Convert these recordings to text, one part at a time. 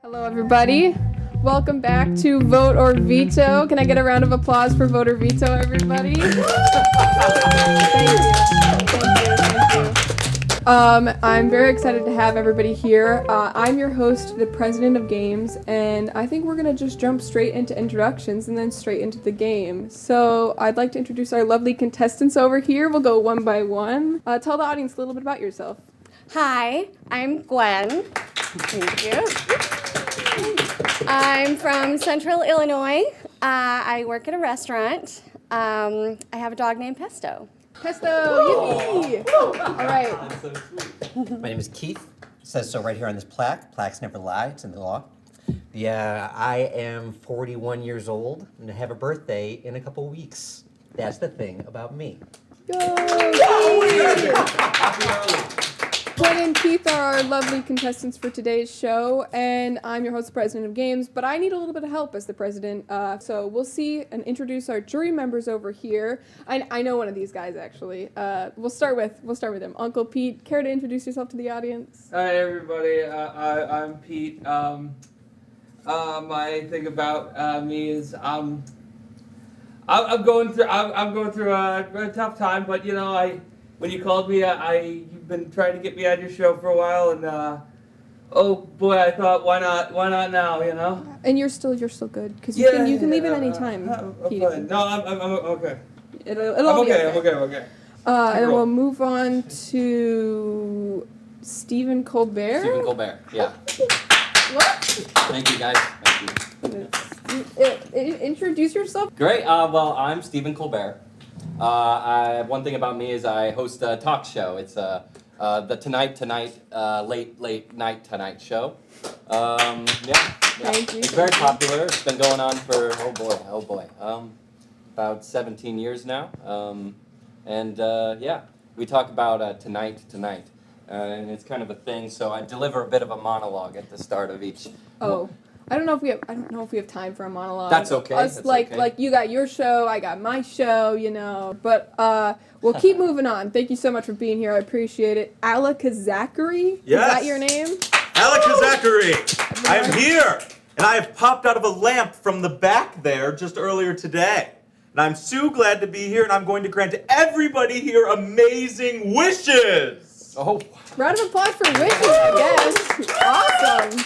Hello, everybody. Welcome back to Vote or Veto. Can I get a round of applause for Vote or Veto, everybody? Thank you. I'm very excited to have everybody here. I'm your host, the president of games, and I think we're going to just jump straight into introductions and then straight into the game. So I'd like to introduce our lovely contestants over here. We'll go one by one. Tell the audience a little bit about yourself. Hi, I'm Gwen. Thank you. I'm from Central Illinois. I work at a restaurant. I have a dog named Pesto. Pesto, yippee! All right. That's so sweet. My name is Keith. It says so right here on this plaque. Plaques never lie. It's in the law. Yeah, I am 41 years old and I have a birthday in a couple weeks. That's the thing about me. Gwen and Keith are our lovely contestants for today's show, and I'm your host, the president of games, but I need a little bit of help as the president, so we'll see and introduce our jury members over here. I know one of these guys, actually. We'll start with him. Uncle Pete, care to introduce yourself to the audience? Hi everybody, I'm Pete. My thing about me is I'm going through a tough time, but you know when you called me, you've been trying to get me on your show for a while, and oh boy, I thought why not now, you know? And you're still good because you can leave at any time. Pete. Fine. No, I'm okay. It'll be okay. I'm okay. And we'll move on to Stephen Colbert. Stephen Colbert, yeah. What? Thank you, guys. Thank you. Introduce yourself. Great. Well, I'm Stephen Colbert. One thing about me is I host a talk show. It's the Tonight Late Night Tonight show. Yeah. Thank you. It's very popular. It's been going on for oh boy, about 17 years now. Yeah, we talk about tonight, and it's kind of a thing. So I deliver a bit of a monologue at the start of each. Oh. I don't know if we have time for a monologue. That's okay. Like you got your show, I got my show, you know. But we'll keep moving on. Thank you so much for being here. I appreciate it. Alika Zachary? Yes. Is that your name? Alika Zachary! I am here! And I have popped out of a lamp from the back there just earlier today. And I'm so glad to be here, and I'm going to grant everybody here amazing wishes! Oh. Round of applause for wishes, I guess. Awesome.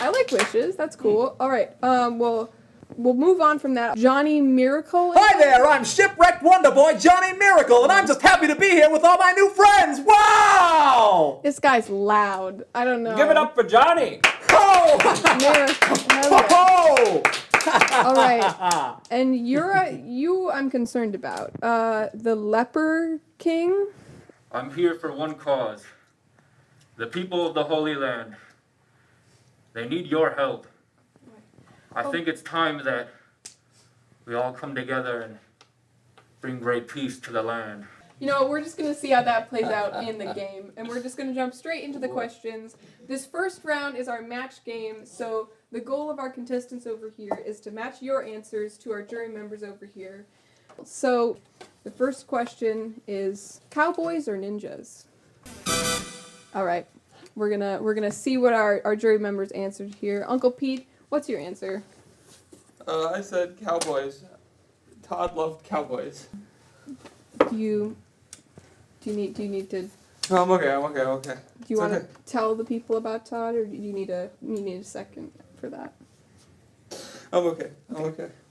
I like wishes. That's cool. All right. We'll move on from that. Johnny Miracle. Hi there, I'm Shipwrecked Wonder Boy Johnny Miracle, and I'm just happy to be here with all my new friends. Wow! This guy's loud. I don't know. Give it up for Johnny. Oh! Miracle. Oh! All right. And I'm concerned about. The Leper King. I'm here for one cause. The people of the Holy Land. They need your help. I think it's time that we all come together and bring great peace to the land. You know, we're just going to see how that plays out in the game. And we're just going to jump straight into the questions. This first round is our match game. So the goal of our contestants over here is to match your answers to our jury members over here. So the first question is cowboys or ninjas? All right. We're gonna see what our jury members answered here. Uncle Pete, what's your answer? I said cowboys. Todd loved cowboys. Do you need to? No, I'm okay. Do you want to tell the people about Todd, or do you need a second for that? I'm okay.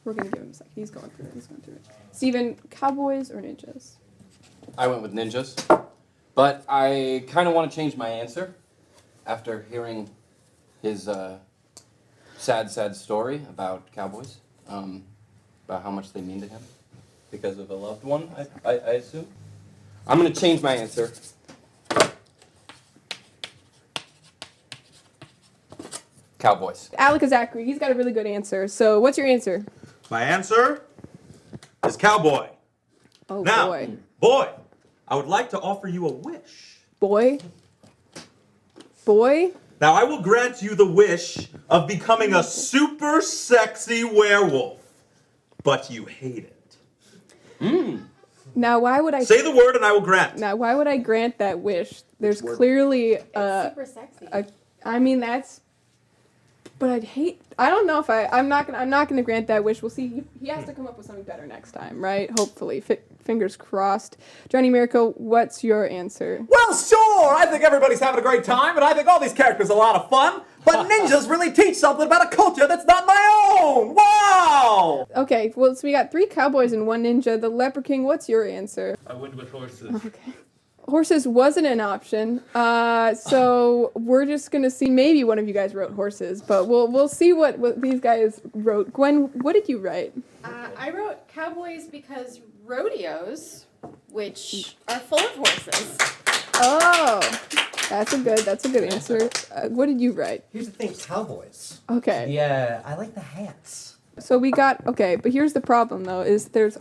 We're gonna give him a second. He's going through it. Steven, cowboys or ninjas? I went with ninjas, but I kind of want to change my answer after hearing his sad story about cowboys, about how much they mean to him because of a loved one, I assume. I'm going to change my answer. Cowboys. Alika Zachary, he's got a really good answer. So what's your answer? My answer is cowboy. Oh, Now, boy. I would like to offer you a wish. Boy? Now, I will grant you the wish of becoming a super sexy werewolf, but you hate it. Now, why would I... Say the word and I will grant. Now, why would I grant that wish? There's clearly... It's super sexy. I mean, that's But I'd hate. I don't know if I'm not gonna grant that wish. We'll see. He has to come up with something better next time, right? Hopefully. Fingers crossed. Johnny Miracle, what's your answer? Well, sure! I think everybody's having a great time, and I think all these characters are a lot of fun. But ninjas really teach something about a culture that's not my own! Wow! Okay, well, so we got 3 cowboys and 1 ninja. The Leper King, what's your answer? I went with horses. Okay. Horses wasn't an option, so we're just gonna see. Maybe one of you guys wrote horses, but we'll see what these guys wrote. Gwen, what did you write? I wrote cowboys because rodeos, which are full of horses. Oh, that's a good answer. What did you write? Here's the thing, cowboys. Okay. Yeah, I like the hats. So we got but here's the problem though: is there's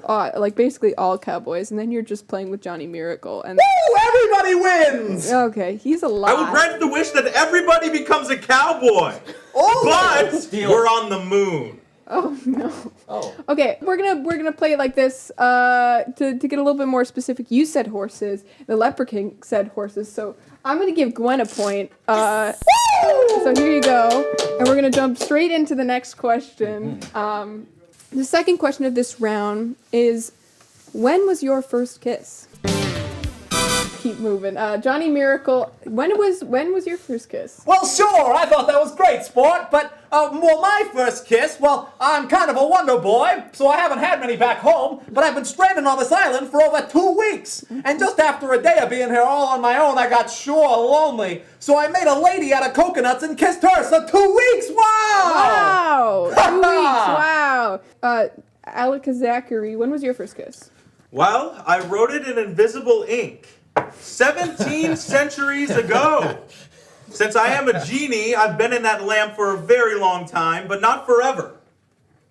basically all cowboys, and then you're just playing with Johnny Miracle, and Woo! Everybody wins! okay, he's a lot. I will grant the wish that everybody becomes a cowboy. Oh! But we're on the moon. Oh no. Oh. Okay, we're gonna play it like this. To get a little bit more specific, you said horses. The Leper King said horses. So I'm gonna give Gwen a point. So here you go, and we're gonna jump straight into the next question. The second question of this round is, when was your first kiss? Keep moving. Johnny Miracle, when was your first kiss? Well, sure, I thought that was great, sport, but, my first kiss, I'm kind of a wonder boy, so I haven't had many back home, but I've been stranded on this island for over 2 weeks, and just after a day of being here all on my own, I got sure lonely, so I made a lady out of coconuts and kissed her, so 2 weeks, wow! Wow! 2 weeks, wow! Alika Zachary, when was your first kiss? Well, I wrote it in invisible ink 17 centuries ago. Since I am a genie, I've been in that lamp for a very long time, but not forever.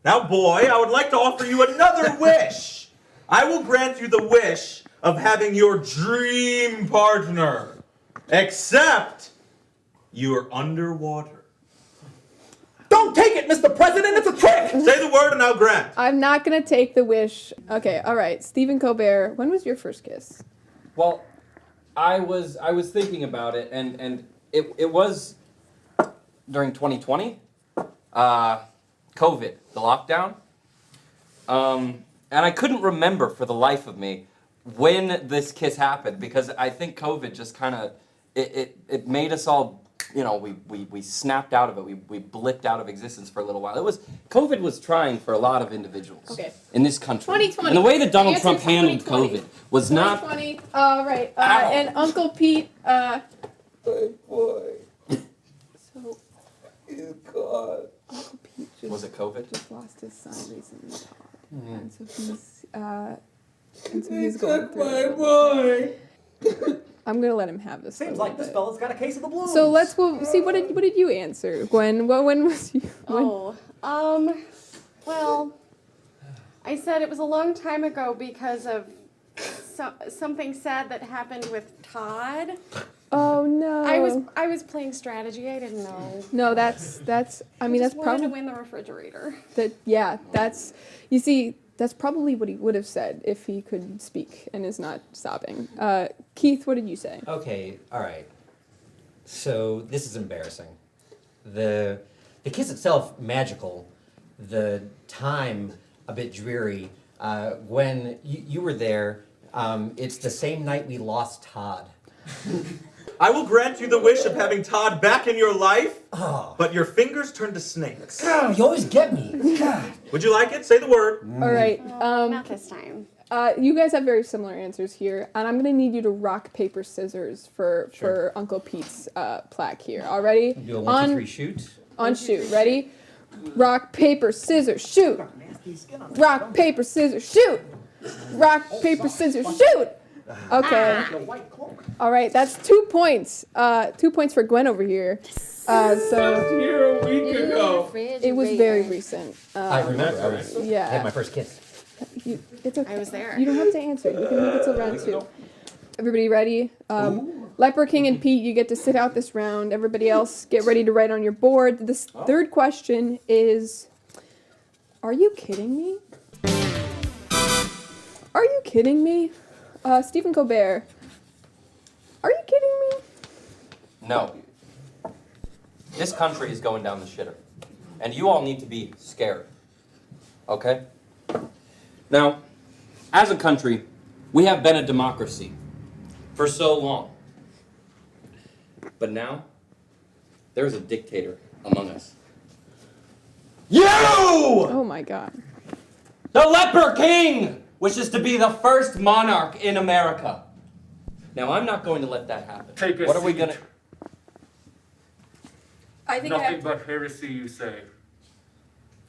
Now, boy, I would like to offer you another wish. I will grant you the wish of having your dream partner, except you're underwater. Don't take it, Mr. President, it's a trick! Say the word and I'll grant. I'm not gonna take the wish. Okay, all right. Stephen Colbert, when was your first kiss? Well, I was thinking about it, and it was during 2020, COVID, the lockdown, and I couldn't remember for the life of me when this kiss happened, because I think COVID just kind of it made us all, we snapped out of it, we blipped out of existence for a little while. COVID was trying for a lot of individuals in this country. 2020. And the way that Donald Answer Trump handled 2020. COVID was not. 2020. Right. And Uncle Pete. Hey, boy. So He's gone. Uncle Pete Was it COVID? just lost his son recently, and so he's going through my it. boy. I'm gonna let him have this. Seems for a like this little fella's got a case of the blues. bit. So we'll see. What did you answer, Gwen? When was you? When? Well, I said it was a long time ago because of something sad that happened with Todd. Oh no. I was playing strategy. I didn't know. No, that's. I mean, I that's just wanted probably to win the refrigerator. that. Yeah, that's. You see, that's probably what he would have said if he could speak and is not sobbing. Keith, what did you say? Okay, all right. So this is embarrassing. The kiss itself, magical. The time, a bit dreary. When you were there, it's the same night we lost Todd. I will grant you the wish of having Todd back in your life, Oh, but your fingers turn to snakes. God, you always get me. God. Would you like it? Say the word. All right. Not this time. You guys have very similar answers here, and I'm gonna need you to rock paper scissors for Uncle Pete's plaque here. All ready? Do a 1, 2, 3 shoot. On shoot. Ready? Rock paper scissors shoot. Rock paper scissors shoot. Rock paper scissors shoot. Okay. All right. That's 2 points. 2 points for Gwen over here. So Here a week ago. it was very recent. I remember. I had Yeah. my first kiss. It's okay. I was there. You don't have to answer. You can move it till round 2. Everybody ready? Leper King and Pete, you get to sit out this round. Everybody else, get ready to write on your board. This third question is, are you kidding me? Are you kidding me? Stephen Colbert, are you kidding me? No. This country is going down the shitter. And you all need to be scared. Okay? Now, as a country, we have been a democracy for so long. But now, there's a dictator among us. You! Oh my god. The Leper King wishes to be the first monarch in America. Now, I'm not going to let that happen. Take a What are we seat. gonna... I think I Nothing have but heresy, you say.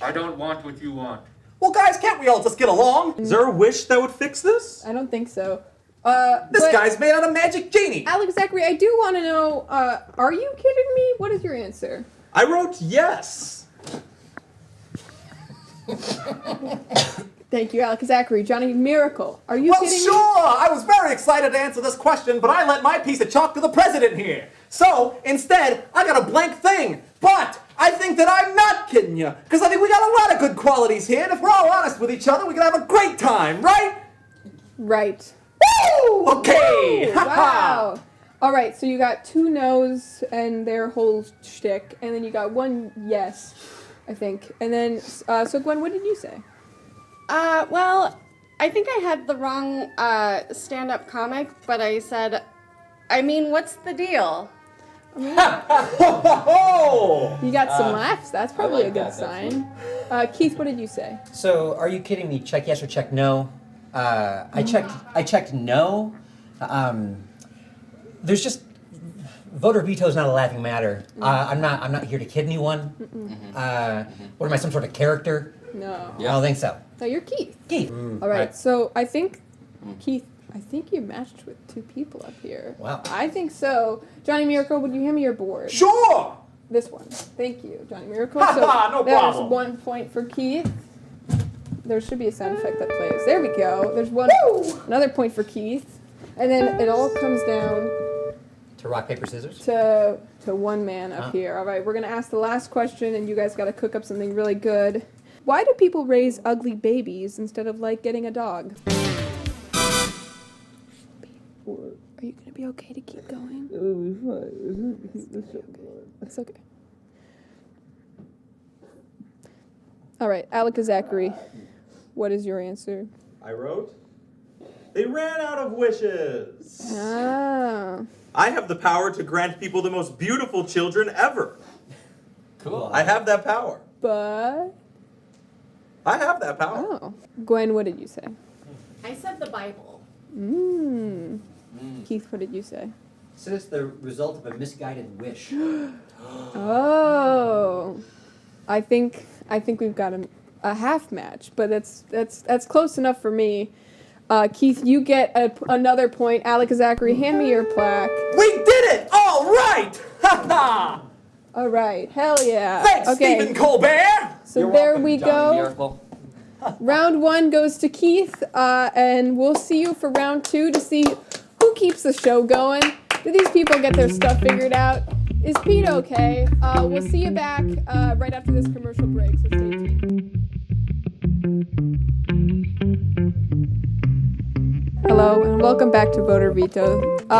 I don't want what you want. Well, guys, can't we all just get along? Is there a wish that would fix this? I don't think so. This but guy's made out of magic genie. Alex Zachary, I do want to know, are you kidding me? What is your answer? I wrote yes. Thank you, Alex Zachary. Johnny Miracle, are you Well, kidding sure. I was very excited to answer this question, but I let my piece of chalk to the president here. So, instead, I got a blank thing. But I think that I'm not kidding you, because I think we got a lot of good qualities here, and if we're all honest with each other, we can have a great time, right? me? Right. Woo! Okay! Ooh, wow. All right, so you got 2 no's and their whole shtick, and then you got 1 yes, I think. And then, so Gwen, what did you say? Well, I think I had the wrong stand-up comic, but I said, I mean, what's the deal? Oh! You got some laughs. That's probably like a good that, sign. Keith, what did you say? So, are you kidding me? Check yes or check no? I checked no. There's just voter veto is not a laughing matter. I'm not here to kid anyone. What am I, some sort of character? No. I don't think so. No, you're Keith. Keith. All right, so I think, Keith, I think you matched with 2 people up here. Wow. I think so. Johnny Miracle, would you hand me your board? Sure! This one. Thank you, Johnny Miracle. Ha So ha, no there's problem. 1 point for Keith. There should be a sound effect that plays. There we go. There's another point for Keith. And then it all comes down To rock, paper, scissors? to one man up here. All right, we're going to ask the last question, and you guys got to cook up something really good. Why do people raise ugly babies instead of, like, getting a dog? Or are you going to be okay to keep going? It'll be fine. It's okay. All right, Alec Zachary, what is your answer? I wrote, they ran out of wishes. Ah. I have the power to grant people the most beautiful children ever. Cool. I have that power. But, I have that power. oh. Gwen, what did you say? I said the Bible. Keith, what did you say? So it's the result of a misguided wish. Oh. I think we've got a half match, but that's close enough for me. Keith, you get another point. Alec Zachary, hand me your plaque. We did it! All right! Ha ha! All right, hell yeah. Thanks, Okay, Stephen Colbert! so You're there welcome, we Johnny go. Miracle. Round 1 goes to Keith, and we'll see you for round 2 to see who keeps the show going. Do these people get their stuff figured out? Is Pete okay? We'll see you back right after this commercial break, so stay tuned. Hello, and welcome back to Voter Veto.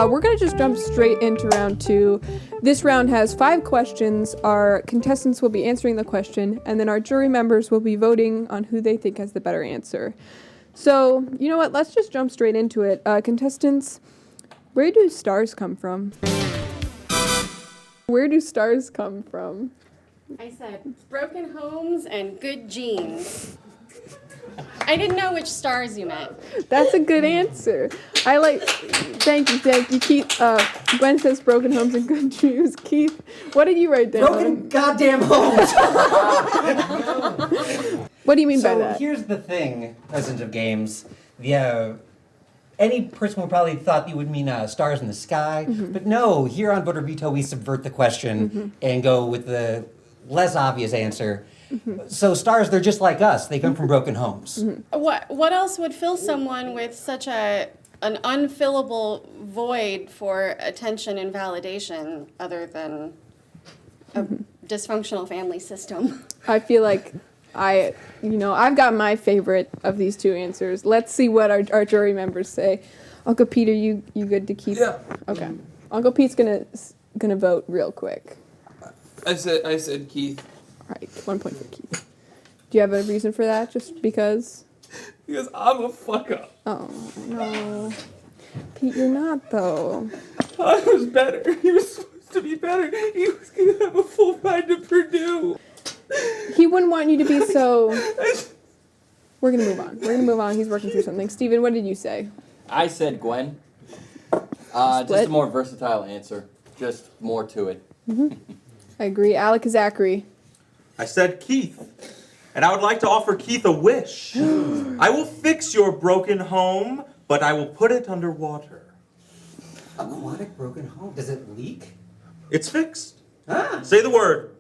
We're going to just jump straight into round 2. This round has 5 questions. Our contestants will be answering the question, and then our jury members will be voting on who they think has the better answer. So, you know what? Let's just jump straight into it. Contestants, where do stars come from? Where do stars come from? I said broken homes and good genes. I didn't know which stars you meant. That's a good answer. Thank you, Keith. Gwen says broken homes and good dreams. Keith, what did you write down? Broken goddamn homes! What do you mean by So that? here's the thing, Legends of Games. Any person would probably thought you would mean stars in the sky, but no, here on Voter Veto we subvert the question and go with the less obvious answer. So stars, they're just like us. They come from broken homes. What else would fill someone with such an unfillable void for attention and validation other than a dysfunctional family system? I feel like I've got my favorite of these 2 answers. Let's see what our jury members say. Uncle Peter, you good to keep? Yeah. Okay. Uncle Pete's gonna vote real quick. I said Keith. Right, 1 point for Keith. Do you have a reason for that? Just because? Because I'm a fuck up. Oh, no. Pete, you're not, though. I was better. He was supposed to be better. He was going to have a full ride to Purdue. He wouldn't want you to be so... We're going to move on. We're going to move on. He's working through something. Steven, what did you say? I said Gwen. Just Split? a more versatile answer. Just more to it. I agree. Alec Zachary. I said Keith. And I would like to offer Keith a wish. I will fix your broken home, but I will put it underwater. Aquatic broken home. Does it leak? It's fixed. Ah. Say the word.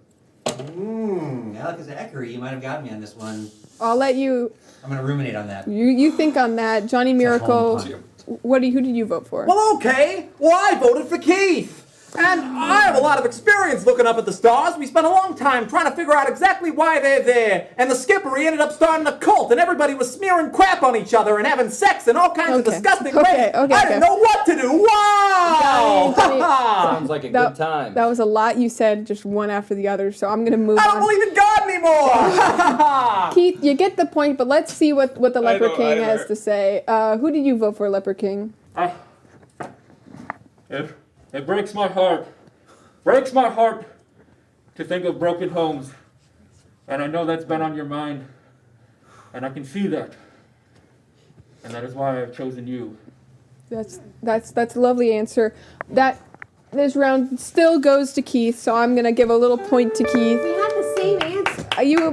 Alec Zachary, you might have got me on this one. I'll let you... I'm gonna ruminate on that. You think on that. Johnny Miracle, It's a home who did you vote for? Well, okay. Well, I voted for Keith. And I have a lot of experience looking up at the stars. We spent a long time trying to figure out exactly why they're there. And the skippery ended up starting a cult, and everybody was smearing crap on each other and having sex in all kinds of disgusting ways. I didn't know what to do. Wow! Johnny, Sounds like a good time. That was a lot you said, just one after the other, so I'm going to move I on. don't believe in God anymore! Keith, you get the point, but let's see what the Leper don't King has either. to say. Who did you vote for, Leper King? It breaks my heart. Breaks my heart to think of broken homes. And I know that's been on your mind. And I can see that. And that is why I've chosen you. That's a lovely answer. This round still goes to Keith, so I'm gonna give a little point to Keith. We had the same answer.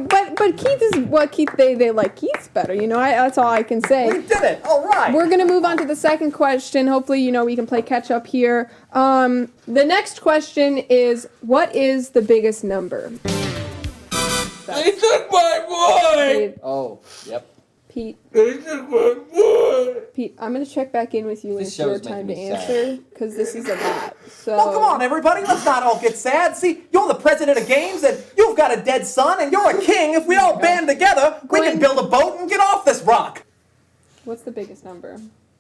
But Keith is what Keith they like Keith's better. That's all I can say. We did it! All right! We're gonna move on to the second question. Hopefully, we can play catch up here. The next question is, what is the biggest number? They took my boy! Oh, yep. Pete, They took my boy! Pete, I'm gonna check back in with you when This it's your show's time to making me answer, because this is a lot. So. Well, come on, everybody. Let's not all get sad. See, you're the president of games, and you've got a dead son, and you're a king. If we all band together, we can build a boat and get off this rock. What's the biggest number?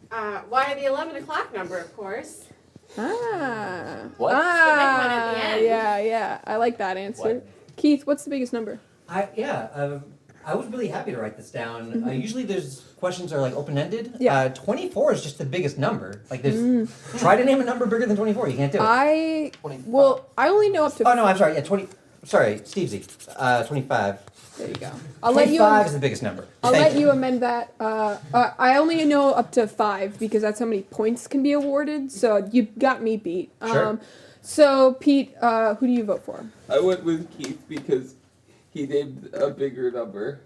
Why the 11 o'clock number, of course. Ah. What? The big one at the end. Yeah. I like that answer. What? Keith, what's the biggest number? I was really happy to write this down. Usually there's questions that are like open-ended. Yeah. 24 is just the biggest number. Like there's, try to name a number bigger than 24. You can't do it. I only know up to. Oh no, I'm sorry. Yeah, 20. Sorry, Stevesy. 25. There you go. I'll let you. 25 is the biggest number. I'll Thank let you amend that. I only know up to 5 because that's how many points can be awarded. So you got me beat. Sure. So Pete, who do you vote for? I went with Keith because he named a bigger number.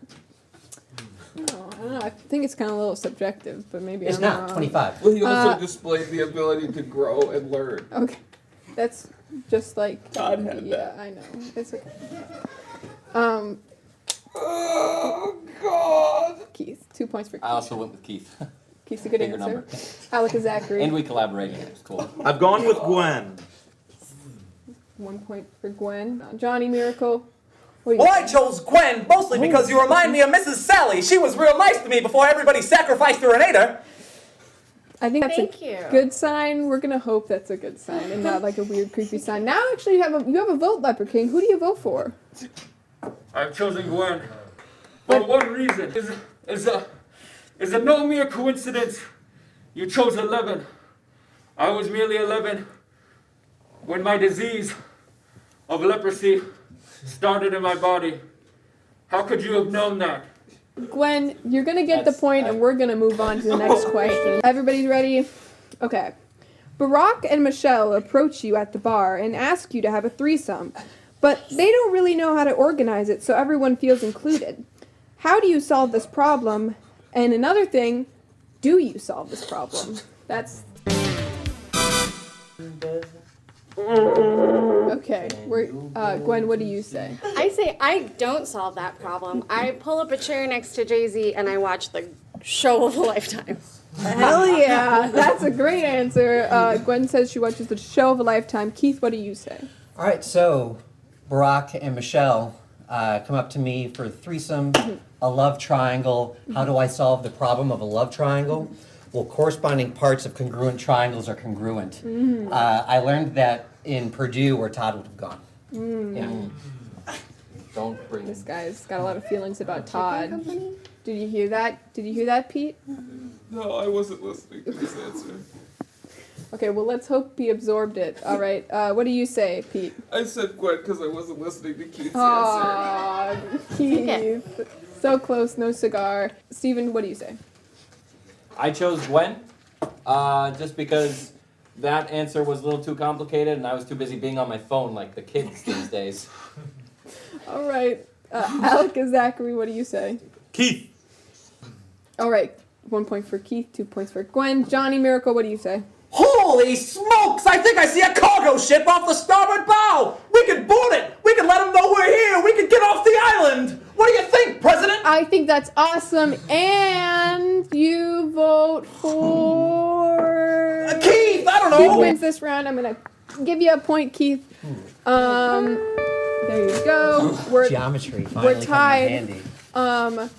Oh, I don't know. I think it's kind of a little subjective, but maybe It's I'm not wrong. 25. Well, he also displayed the ability to grow and learn. Okay, that's just like God had yeah, that. I know. It's okay. Oh, God! Keith, 2 points for Keith. I also went with Keith. Keith's a good Bigger answer. number. Alec and Zachary. And we collaborated. It was cool. I've gone with Gwen. 1 point for Gwen. Johnny Miracle. What do you Well, I think? chose Gwen mostly because you remind me of Mrs. Sally. She was real nice to me before everybody sacrificed her and ate her. I think that's Thank a you. good sign. We're gonna hope that's a good sign and not like a weird, creepy sign. Now, actually, you have a vote, Leper King. Who do you vote for? I've chosen Gwen for one reason. Is it no mere coincidence you chose 11? I was merely 11 when my disease of leprosy started in my body. How could you have known that? Gwen, you're gonna get the point, and we're gonna move on to the next question. Everybody's ready? Okay. Barack and Michelle approach you at the bar and ask you to have a threesome, but they don't really know how to organize it so everyone feels included. How do you solve this problem? And another thing, do you solve this problem? That's... Okay, Gwen, what do you say? I say I don't solve that problem. I pull up a chair next to Jay-Z and I watch the show of a lifetime. Hell yeah, that's a great answer. Gwen says she watches the show of a lifetime. Keith, what do you say? All right, so Barack and Michelle come up to me for a threesome, a love triangle. How do I solve the problem of a love triangle? Well, corresponding parts of congruent triangles are congruent. I learned that in Purdue, where Todd would have gone. Yeah. Don't bring. This guy's got a lot of feelings about Todd. Company? Did you hear that? Did you hear that, Pete? No, I wasn't listening to this answer. Okay, well, let's hope he absorbed it. All right. What do you say, Pete? I said Gwen because I wasn't listening to Keith's answer. Aw, Keith. So close, no cigar. Steven, what do you say? I chose Gwen, just because that answer was a little too complicated, and I was too busy being on my phone like the kids these days. All right. Alec and Zachary, what do you say? Keith. All right. 1 point for Keith, 2 points for Gwen. Johnny Miracle, what do you say? Holy smokes! I think I see a cargo ship off the starboard bow! We can board it! We can let them know we're here! We can get off the island! What do you think, President? I think that's awesome, and you vote for... Keith, I don't Keith know! wins this round. I'm going to give you a point, Keith. There you go. Geometry finally we're tied. coming in handy.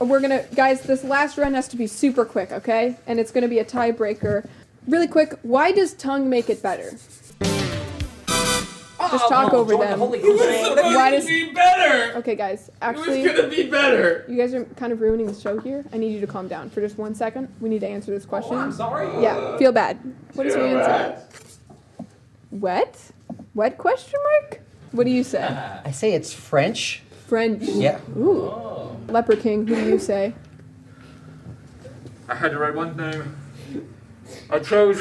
We're going to... Guys, this last round has to be super quick, okay? And it's going to be a tiebreaker. Really quick, why does tongue make it better? Just talk over them. It was Why supposed does- to be better. Okay, guys, It actually... was gonna be better. You guys are kind of ruining the show here. I need you to calm down for just 1 second. We need to answer this question. I'm sorry. Yeah, feel bad. What is your answer? Wet? Wet question mark? What do you say? I say it's French. French. Yeah. Ooh. Leper King, who do you say? I had to write one name. I chose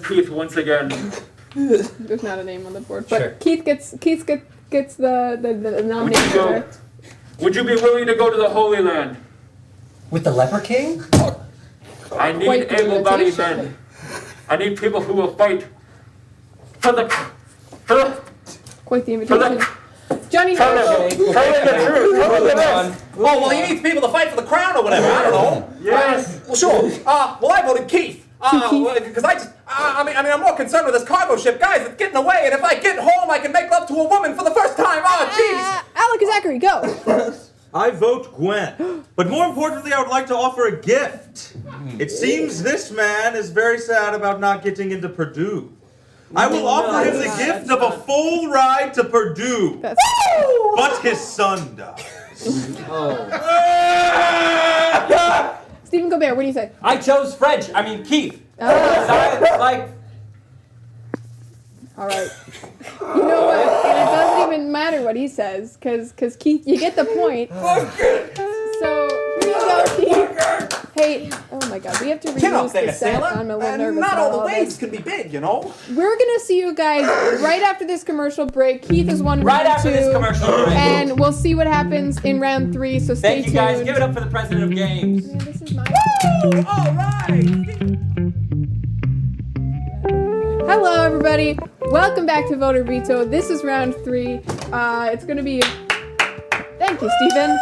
Keith once again. There's not a name on the board, but Sure. Keith gets the nomination. Would you be willing to go to the Holy Land? With the Leper King? I need Quite the able-bodied invitation. men. I need people who will fight for the Quite the invitation. Johnny Tell Miracle. the truth. Tell the rest. Oh, well, he needs people to fight for the crown or whatever. I don't know. Yes. Well, sure. Well, I voted Keith. Keith. Because I mean, I'm more concerned with this cargo ship. Guys, it's getting away, and if I get home, I can make love to a woman for the first time. Oh, jeez. Alec and Zachary, go. I vote Gwen. But more importantly, I would like to offer a gift. It seems this man is very sad about not getting into Purdue. I will offer him the gift of a full ride to Purdue. That's- But his son dies. Stephen Colbert, what do you say? I chose Keith. Ah. All right. You know what? And it doesn't even matter what he says, because Keith, you get the point. So here you go, Keith. Hey, oh my God, we have to Get up reuse there, the set. sailor. I'm a little And nervous not about all the waves this. can be big, you know. We're gonna see you guys right after this commercial break. Keith is one Right round after two, this commercial break. and we'll see what happens in round 3. So stay Thank you tuned. guys. Give it up for the president of games. Man, this is my. All right. Hello, everybody. Welcome back to Voter Veto. This is round 3. It's going to be... Thank you, Stephen.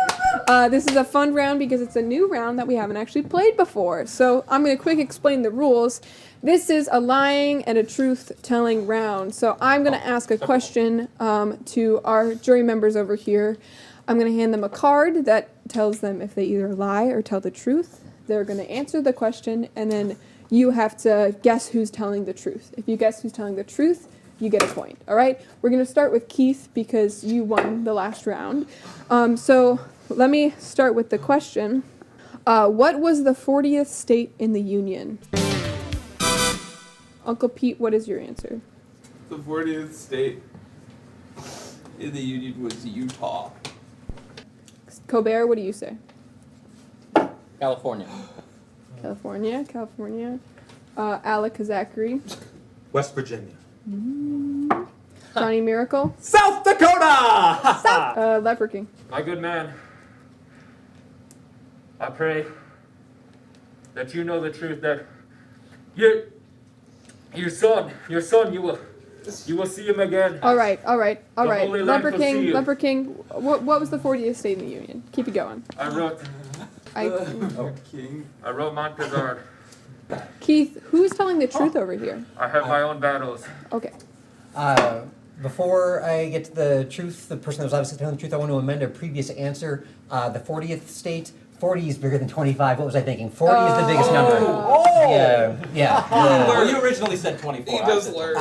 This is a fun round because it's a new round that we haven't actually played before. So I'm going to quick explain the rules. This is a lying and a truth-telling round. So I'm going to ask a question to our jury members over here. I'm going to hand them a card that tells them if they either lie or tell the truth. They're going to answer the question, and then you have to guess who's telling the truth. If you guess who's telling the truth, you get a point. All right? We're going to start with Keith because you won the last round. So let me start with the question. What was the 40th state in the Union? Uncle Pete, what is your answer? The 40th state in the Union was Utah. Colbert, what do you say? California. California. Alec Zachary. West Virginia. Johnny Miracle. South Dakota. Leper King. My good man, I pray that you know the truth, that your son, you will see him again. All right. Holy Land Leper will see you. King. What was the 40th state in the Union? Keep it going. I wrote Montpezard. Keith, who's telling the truth over here? I have my own battles. Okay. Before I get to the truth, the person that was obviously telling the truth, I want to amend a previous answer. The 40th state, 40 is bigger than 25. What was I thinking? 40 is the biggest number. Oh. Yeah. Well, you originally said 24. He does learn.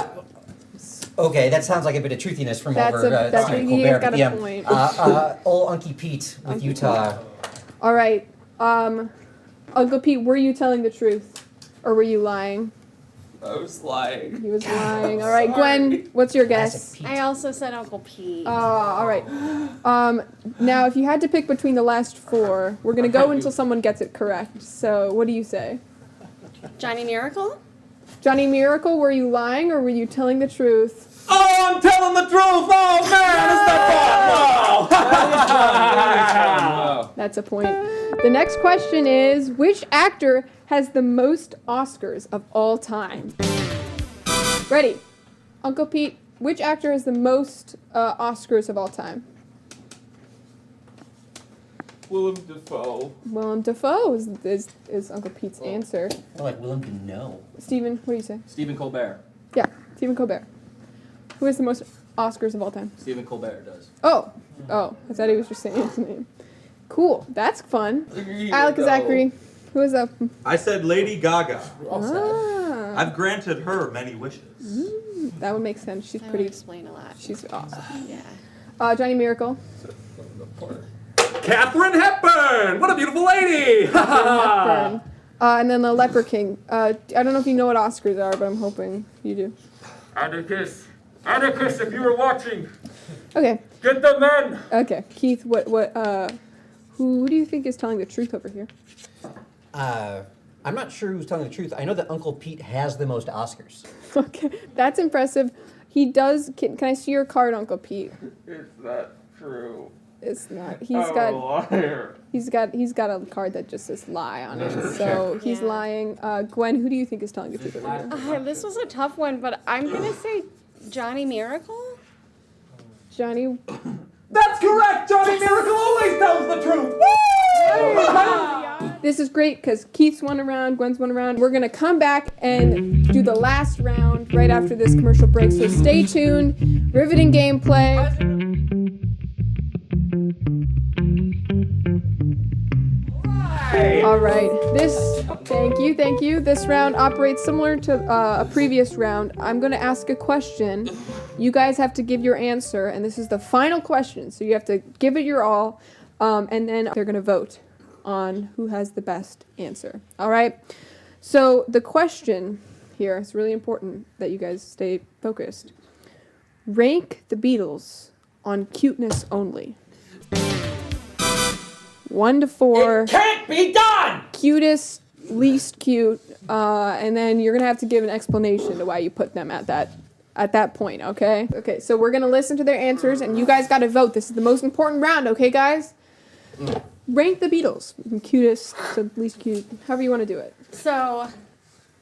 Okay, that sounds like a bit of truthiness from That's over a- that's Stephen a- he's Colbert. got a yeah. point. Old Unky Pete with Unky Utah. All right. Uncle Pete, were you telling the truth, or were you lying? I was lying. He was lying. All right, Gwen, what's your guess? Classic Pete. I also said Uncle Pete. All right. Now, if you had to pick between the last four, we're gonna go until someone gets it correct. So, what do you say? Johnny Miracle? Johnny Miracle, were you lying or were you telling the truth? Oh, I'm telling the truth! Oh, man, it's the ball! No. That's a point. The next question is, which actor has the most Oscars of all time? Ready? Uncle Pete, which actor has the most Oscars of all time? Willem Dafoe. Willem Dafoe is Uncle Pete's answer. I like Willem to know. Steven, what do you say? Stephen Colbert. Yeah, Stephen Colbert. Who has the most Oscars of all time? Stephen Colbert does. Oh, I thought he was just saying his name. Cool, that's fun. Alec Zachary, who is up? I said Lady Gaga. Ah, I've granted her many wishes. that would make sense. She's That would pretty. explain a lot. She's awesome. Yeah. Johnny Miracle. Catherine Hepburn! What a beautiful lady! Hepburn. And then the Leper King. I don't know if you know what Oscars are, but I'm hoping you do. Atticus, if you were watching, Okay. get the men. Okay. Keith, who do you think is telling the truth over here? I'm not sure who's telling the truth. I know that Uncle Pete has the most Oscars. Okay, that's impressive. He does. Can I see your card, Uncle Pete? Is that true? It's not. Liar. He's got a card that just says lie on it. So he's Yeah. lying. Gwen, who do you think is telling the truth over here? This was a tough one, but I'm gonna say Johnny Miracle. Johnny. That's correct! Johnny Miracle always tells the truth! Woo! This is great because Keith's one around, Gwen's one around. We're gonna come back and do the last round right after this commercial break. So stay tuned. Riveting gameplay. All right. Thank you. This round operates similar to a previous round. I'm going to ask a question. You guys have to give your answer, and this is the final question. So you have to give it your all, and then they're going to vote on who has the best answer. All right. So the question here is really important that you guys stay focused. Rank the Beatles on cuteness only. 1 to 4. Can't be done! Cutest, least cute, and then you're gonna have to give an explanation to why you put them at that point, okay? Okay, so we're gonna listen to their answers, and you guys gotta vote. This is the most important round, okay, guys? Rank the Beatles from cutest to least cute, however you want to do it. So,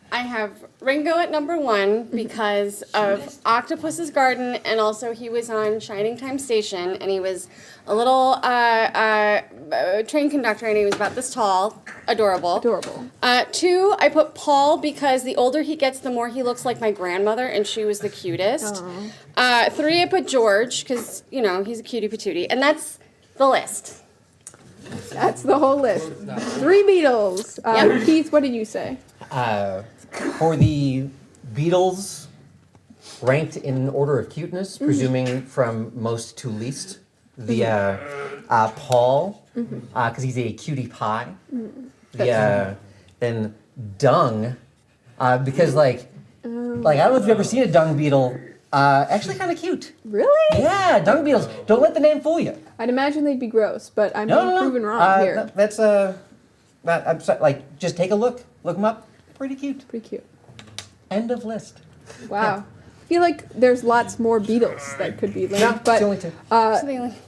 I have Ringo at number 1 because of Octopus's Garden, and also he was on Shining Time Station, and he was a little train conductor, and he was about this tall. Adorable. Adorable. 2, I put Paul because the older he gets, the more he looks like my grandmother, and she was the cutest. 3, I put George because, he's a cutie patootie, and that's the list. That's the whole list. 3 Beatles. Yep. Keith, what did you say? For the Beatles, ranked in order of cuteness, presuming from most to least, the Paul, because he's a cutie pie. Then Dung, because I don't know if you've ever seen a dung beetle. Actually, kind of cute. Really? Yeah, dung beetles. Don't let the name fool you. I'd imagine they'd be gross, but I'm No, being no, proven wrong here. That's I'm sorry, just take a look them up. Pretty cute. Pretty cute. End of list. Wow. I feel like there's lots more Beatles that could be linked, No, but it's only 2.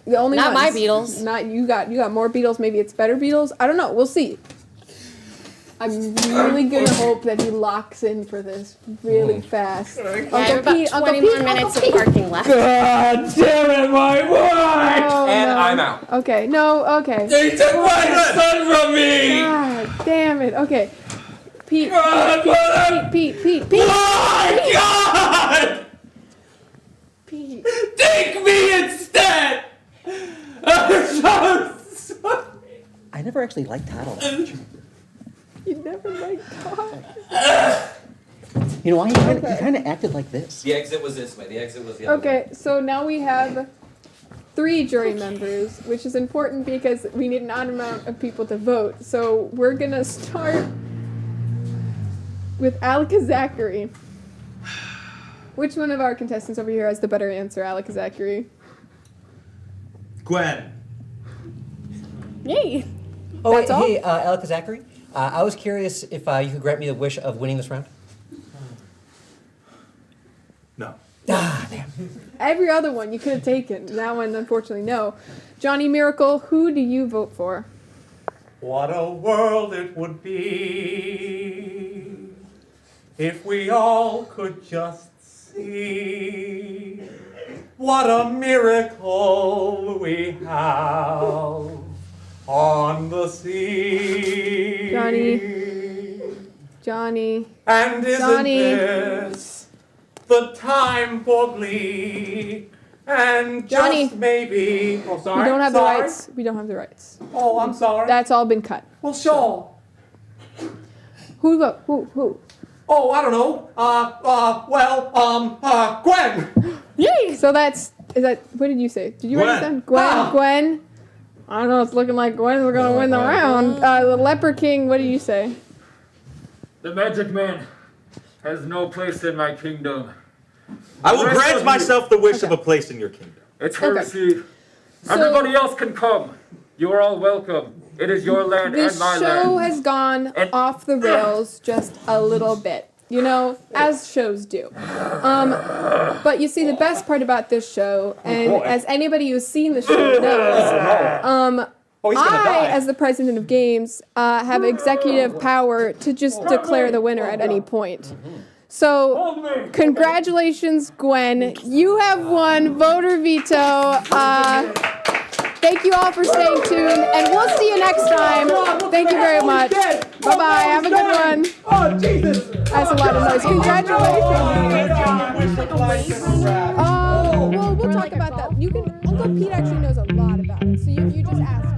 the only Not my ones- Beatles. Not you got more Beatles. Maybe it's better Beatles. I don't know. We'll see. I'm really gonna hope that he locks in for this really fast. I have about 20 more minutes of parking left. God damn it, my wife! Oh, And no. I'm out. Okay. No. Okay. They took my son from me! God damn it. Okay. Pete. God, what? Pete. My God! Pete. Take me instead! I'm so sorry. I never actually liked Toddle. You never liked God. You know why? He kind of acted like this. The exit was this way. The exit was the other way. Okay, so now we have 3 jury members, which is important because we need an odd amount of people to vote. So we're gonna start with Alika Zachary. Which one of our contestants over here has the better answer, Alika Zachary? Gwen. Yay! Oh, That's all? hey, Alika Zachary. I was curious if you could grant me the wish of winning this round. No. Ah, damn. Every other one you could have taken. That one, unfortunately, no. Johnny Miracle, who do you vote for? What a world it would be if we all could just see what a miracle we have on the sea. Johnny. And isn't Johnny. this the time for glee? And Johnny. just maybe. Oh, sorry. We don't have the sorry. rights. We don't have the rights. Oh, I'm sorry. That's all been cut. Well, sure. Who? Oh, I don't know. Gwen. Yay! So is that, what did you say? Did you write it down? Gwen. I don't know, it's looking like Gwen's gonna win the round. The Leper King, what did you say? The magic man has no place in my kingdom. I will grant myself the wish of a place in your kingdom. It's heresy. So- Everybody else can come. You are all welcome. It is your land This and my show land. has gone And- off the rails just a little bit, you know, as shows do. But you see, the best part about this show, and as anybody who's seen the show knows, Oh, he's gonna I, die. as the president of games, have executive power to just declare the winner at any point. So, Hold me. congratulations, Gwen. You have won voter veto. Thank you all for staying tuned, and we'll see you next time. Thank you very much. Bye-bye. Have a good one. Oh, Jesus. That's a lot of noise. Congratulations. Well, we'll talk about that. Uncle Pete actually knows a lot about it, so you just ask.